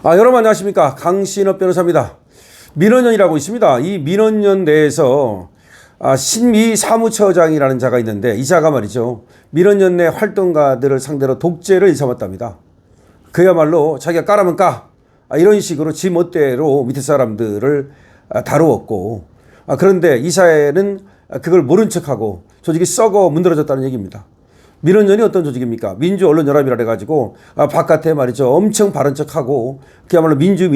여러분 안녕하십니까. 강신업 변호사입니다. 민원연이라고 있습니다. 이 민원연 내에서 신미 사무처장이라는 자가 있는데 이 자가 말이죠. 민원연 내 활동가들을 상대로 독재를 일삼았답니다. 그야말로 자기가 까라면 까. 이런 식으로 지 멋대로 밑에 사람들을 다루었고 그런데 이 사회는 그걸 모른 척하고 조직이 썩어 문드러졌다는 얘기입니다. 민원연이 어떤 조직입니까? 민주언론연합이라 해가지고 바깥에 말이죠. 엄청 바른 척하고 그야말로 민주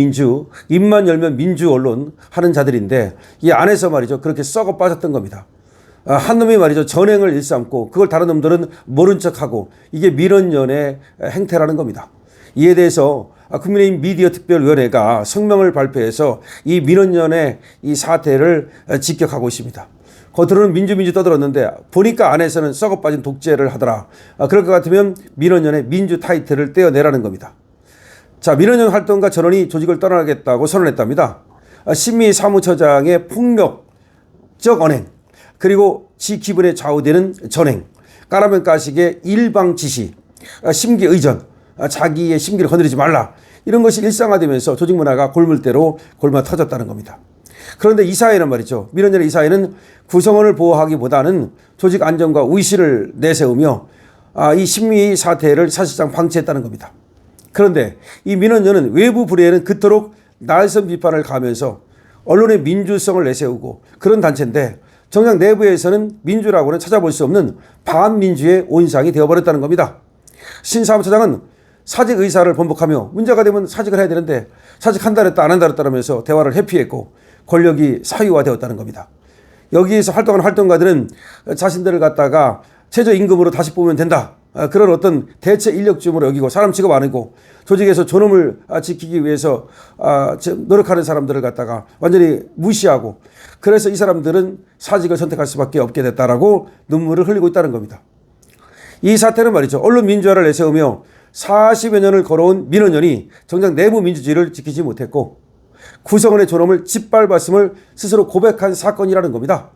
입만 열면 민주언론 하는 자들인데 이 안에서 말이죠. 그렇게 썩어 빠졌던 겁니다. 한 놈이 말이죠. 전횡을 일삼고 그걸 다른 놈들은 모른 척하고 이게 민원연의 행태라는 겁니다. 이에 대해서 국민의힘 미디어특별위원회가 성명을 발표해서 이 민원연의 이 사태를 직격하고 있습니다. 겉으로는 민주 떠들었는데 보니까 안에서는 썩어 빠진 독재를 하더라. 그럴 것 같으면 민원연의 민주 타이틀을 떼어내라는 겁니다. 자, 민원연 활동가 전원이 조직을 떠나겠다고 선언했답니다. 신미 사무처장의 폭력적 언행, 그리고 지 기분에 좌우되는 전행, 까라면 까식의 일방 지시, 심기 의전, 자기의 심기를 건드리지 말라. 이런 것이 일상화되면서 조직 문화가 골물대로 골마 터졌다는 겁니다. 그런데 이 사회는 말이죠. 민원연의 이 사회는 구성원을 보호하기보다는 조직 안정과 의식을 내세우며 이 심리 사태를 사실상 방치했다는 겁니다. 그런데 이 민원연은 외부 불의에는 그토록 날선 비판을 가하면서 언론의 민주성을 내세우고 그런 단체인데 정작 내부에서는 민주라고는 찾아볼 수 없는 반민주의 온상이 되어버렸다는 겁니다. 신 사무처장은 사직 의사를 번복하며 문제가 되면 사직을 해야 되는데 사직한다 그랬다 안 한다 그랬다면서 대화를 회피했고 권력이 사유화되었다는 겁니다. 여기에서 활동하는 활동가들은 자신들을 갖다가 최저임금으로 다시 뽑으면 된다. 그런 어떤 대체 인력쯤으로 여기고 사람 취급 안 하고 조직에서 존엄을 지키기 위해서 노력하는 사람들을 갖다가 완전히 무시하고 그래서 이 사람들은 사직을 선택할 수밖에 없게 됐다라고 눈물을 흘리고 있다는 겁니다. 이 사태는 말이죠. 언론 민주화를 내세우며 40여 년을 걸어온 민원연이 정작 내부 민주주의를 지키지 못했고 구성원의 존엄을 짓밟았음을 스스로 고백한 사건이라는 겁니다.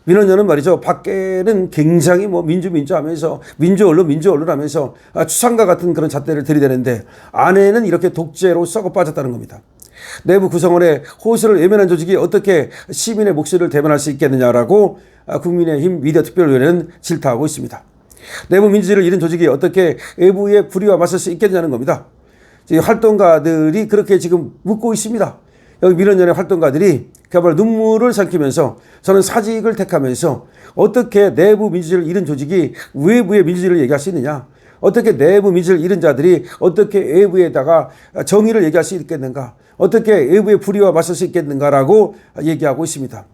민원연은 말이죠. 밖에는 굉장히 민주 하면서 민주언론 하면서 추상과 같은 그런 잣대를 들이대는데 안에는 이렇게 독재로 썩어 빠졌다는 겁니다. 내부 구성원의 호소를 외면한 조직이 어떻게 시민의 목소리를 대변할 수 있겠느냐라고 국민의힘 미디어특별위원회는 질타하고 있습니다. 내부 민주주의를 잃은 조직이 어떻게 외부의 불의와 맞설 수 있겠냐는 겁니다. 활동가들이 그렇게 지금 묻고 있습니다. 여기 민원연의 활동가들이 그야말로 눈물을 삼키면서 저는 사직을 택하면서 어떻게 내부 민주주의를 잃은 조직이 외부의 민주주의를 얘기할 수 있느냐. 어떻게 내부 민주주의를 잃은 자들이 어떻게 외부에다가 정의를 얘기할 수 있겠는가. 어떻게 외부의 불의와 맞설 수 있겠는가라고 얘기하고 있습니다.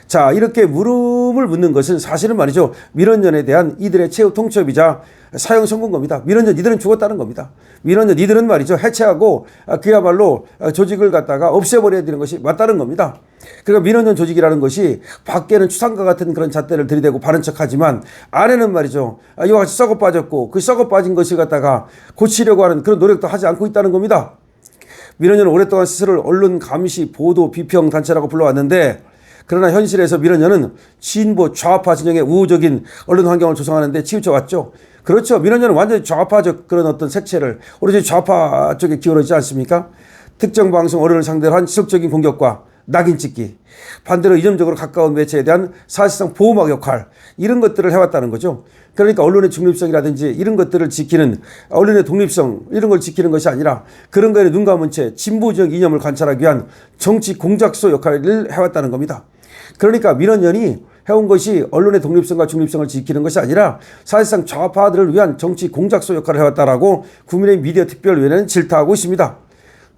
자, 이렇게 물음을 묻는 것은 사실은 말이죠. 민원연에 대한 이들의 최후 통첩이자 사형 선고인 겁니다. 민원연 이들은 죽었다는 겁니다. 민원연 이들은 말이죠. 해체하고 그야말로 조직을 갖다가 없애버려야 되는 것이 맞다는 겁니다. 그러니까 민원연 조직이라는 것이 밖에는 추상과 같은 그런 잣대를 들이대고 바른 척하지만 안에는 말이죠. 이와 같이 썩어 빠졌고 그 썩어 빠진 것을 갖다가 고치려고 하는 그런 노력도 하지 않고 있다는 겁니다. 민원연은 오랫동안 스스로를 언론 감시 보도 비평 단체라고 불러왔는데 그러나 현실에서 민원연은 진보 좌파 진영의 우호적인 언론 환경을 조성하는 데 치우쳐 왔죠. 그렇죠. 민원연은 완전히 좌파적 그런 어떤 색채를 오로지 좌파 쪽에 기울어지지 않습니까? 특정 방송 언론을 상대로 한 지속적인 공격과 낙인 찍기, 반대로 이념적으로 가까운 매체에 대한 사실상 보호막 역할 이런 것들을 해왔다는 거죠. 그러니까 언론의 중립성이라든지 이런 것들을 지키는 언론의 독립성 이런 걸 지키는 것이 아니라 그런 거에 눈 감은 채 진보적 이념을 관찰하기 위한 정치 공작소 역할을 해왔다는 겁니다. 그러니까 민원연이 해온 것이 언론의 독립성과 중립성을 지키는 것이 아니라 사실상 좌파들을 위한 정치 공작소 역할을 해왔다라고 국민의힘 미디어특별위원회는 질타하고 있습니다.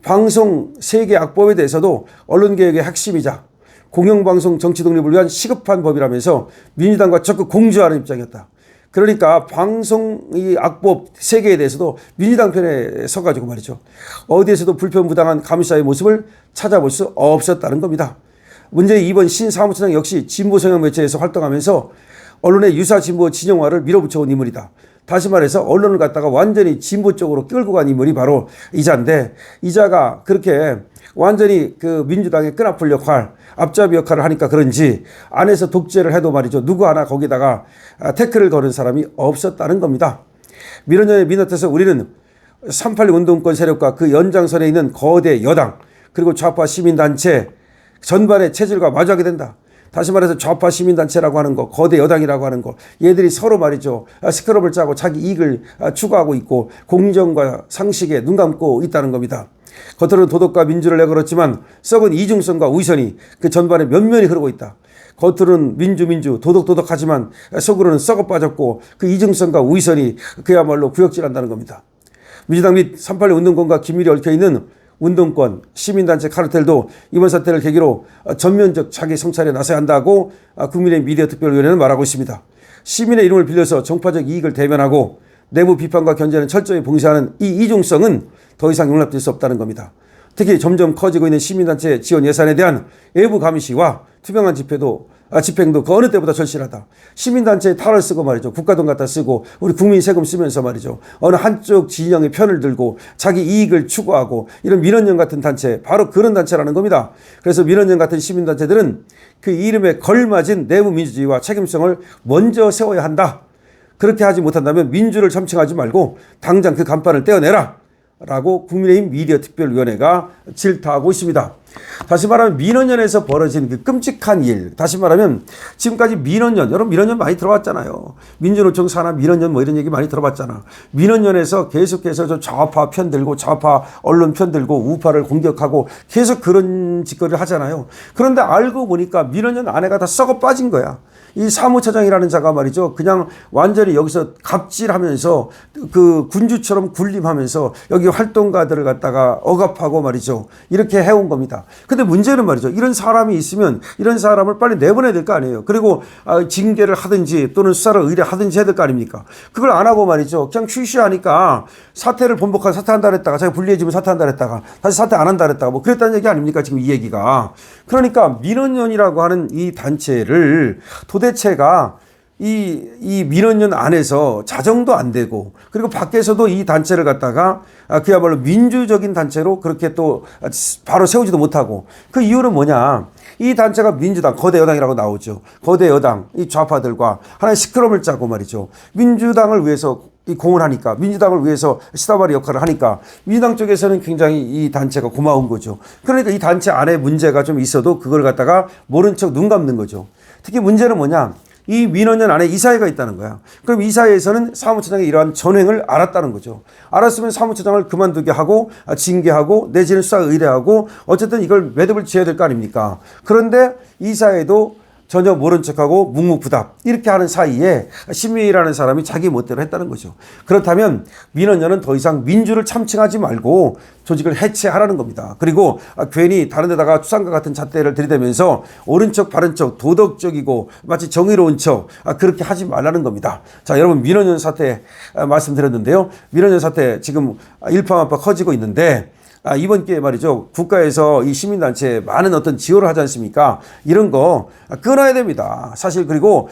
방송 세계 악법에 대해서도 언론개혁의 핵심이자 공영방송 정치 독립을 위한 시급한 법이라면서 민주당과 적극 공조하는 입장이었다. 그러니까 방송 이 악법 세계에 대해서도 민주당 편에 서가지고 말이죠. 어디에서도 불편부당한 감시자의 모습을 찾아볼 수 없었다는 겁니다. 문제의 이번 신 사무처장 역시 진보 성향 매체에서 활동하면서 언론의 유사 진보 진영화를 밀어붙여온 인물이다. 다시 말해서 언론을 갖다가 완전히 진보 쪽으로 끌고 간 인물이 바로 이자인데 이자가 그렇게 완전히 그 민주당의 끈아풀 역할, 앞잡이 역할을 하니까 그런지 안에서 독재를 해도 말이죠. 누구 하나 거기다가 태클을 거는 사람이 없었다는 겁니다. 민원연의 민낯에서 우리는 3.86 운동권 세력과 그 연장선에 있는 거대 여당 그리고 좌파 시민단체 전반의 체질과 마주하게 된다. 다시 말해서 좌파 시민단체라고 하는 거, 거대 여당이라고 하는 거, 얘들이 서로 말이죠. 스크럽을 짜고 자기 이익을 추구하고 있고 공정과 상식에 눈 감고 있다는 겁니다. 겉으로는 도덕과 민주를 내걸었지만 썩은 이중성과 우위선이 그 전반에 면면이 흐르고 있다. 겉으로는 민주 도덕하지만 속으로는 썩어 빠졌고 그 이중성과 우위선이 그야말로 구역질한다는 겁니다. 민주당 및 3.86 운동권과 긴밀히 얽혀있는 운동권, 시민단체 카르텔도 이번 사태를 계기로 전면적 자기 성찰에 나서야 한다고 국민의힘 미디어특별위원회는 말하고 있습니다. 시민의 이름을 빌려서 정파적 이익을 대변하고 내부 비판과 견제는 철저히 봉쇄하는 이 이중성은 더 이상 용납될 수 없다는 겁니다. 특히 점점 커지고 있는 시민단체 지원 예산에 대한 외부 감시와 투명한 집행도 그 어느 때보다 절실하다. 시민단체에 탈을 쓰고 말이죠. 국가돈 갖다 쓰고 우리 국민 세금 쓰면서 말이죠. 어느 한쪽 진영의 편을 들고 자기 이익을 추구하고 이런 민원연 같은 단체, 바로 그런 단체라는 겁니다. 그래서 민원연 같은 시민단체들은 그 이름에 걸맞은 내부 민주주의와 책임성을 먼저 세워야 한다. 그렇게 하지 못한다면 민주를 참칭하지 말고 당장 그 간판을 떼어내라. 라고 국민의힘 미디어특별위원회가 질타하고 있습니다. 다시 말하면 민원연에서 벌어진 그 끔찍한 일, 다시 말하면 지금까지 민원연, 여러분 민원연 많이 들어봤잖아요. 민주노총 산하 민원연 뭐 이런 얘기 많이 들어봤잖아. 민원연에서 계속해서 저 좌파 편 들고 좌파 언론 편 들고 우파를 공격하고 계속 그런 짓거리를 하잖아요. 그런데 알고 보니까 민원연 안에가 다 썩어 빠진 거야. 이 사무처장이라는 자가 말이죠. 그냥 완전히 여기서 갑질하면서 그 군주처럼 군림하면서 여기 활동가들을 갖다가 억압하고 말이죠. 이렇게 해온 겁니다. 근데 문제는 말이죠. 이런 사람이 있으면 이런 사람을 빨리 내보내야 될 거 아니에요. 그리고 징계를 하든지 또는 수사를 의뢰하든지 해야 될 거 아닙니까? 그걸 안 하고 말이죠. 그냥 쉬쉬하니까 사퇴를 번복하고 사퇴한다 그랬다가 자기가 불리해지면 사퇴한다 그랬다가 다시 사퇴 안 한다 그랬다가 뭐 그랬다는 얘기 아닙니까? 지금 이 얘기가. 그러니까 민원연이라고 하는 이 단체를 도대체가 이 민원연 안에서 자정도 안 되고 그리고 밖에서도 이 단체를 갖다가 그야말로 민주적인 단체로 그렇게 또 바로 세우지도 못하고 그 이유는 뭐냐. 이 단체가 민주당, 거대 여당이라고 나오죠. 거대 여당, 이 좌파들과 하나의 스크럼을 짜고 말이죠. 민주당을 위해서 공헌하니까 민주당을 위해서 시다바리 역할을 하니까 민주당 쪽에서는 굉장히 이 단체가 고마운 거죠. 그러니까 이 단체 안에 문제가 좀 있어도 그걸 갖다가 모른 척 눈 감는 거죠. 특히 문제는 뭐냐. 이 민원연 안에 이사회가 있다는 거야. 그럼 이사회에서는 사무처장의 이러한 전횡을 알았다는 거죠. 알았으면 사무처장을 그만두게 하고 징계하고 내지는 수사 의뢰하고 어쨌든 이걸 매듭을 지어야 될 거 아닙니까? 그런데 이사회도 전혀 모른 척하고 묵묵부답 이렇게 하는 사이에 심의라는 사람이 자기 멋대로 했다는 거죠. 그렇다면 민원연은 더 이상 민주를 참칭하지 말고 조직을 해체하라는 겁니다. 그리고 괜히 다른 데다가 추상과 같은 잣대를 들이대면서 옳은 척 바른 척 도덕적이고 마치 정의로운 척 그렇게 하지 말라는 겁니다. 자, 여러분 민원연 사태 말씀드렸는데요. 민원연 사태 지금 일파만파 커지고 있는데 이번 기회에 말이죠. 국가에서 이 시민단체에 많은 어떤 지원을 하지 않습니까? 이런 거 끊어야 됩니다. 사실 그리고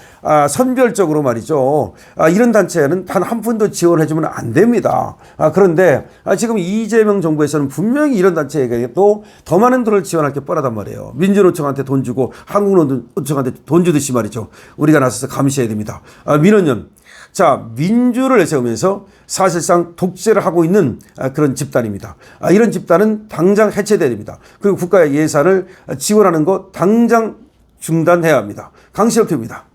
선별적으로 말이죠. 이런 단체는 단 한 푼도 지원해주면 안 됩니다. 그런데 지금 이재명 정부에서는 분명히 이런 단체에게 또 더 많은 돈을 지원할 게 뻔하단 말이에요. 민주노총한테 돈 주고 한국노총한테 돈 주듯이 말이죠. 우리가 나서서 감시해야 됩니다. 민원연. 자, 민주를 내세우면서 사실상 독재를 하고 있는 그런 집단입니다. 이런 집단은 당장 해체돼야 됩니다. 그리고 국가의 예산을 지원하는 것 당장 중단해야 합니다. 강시혁입니다.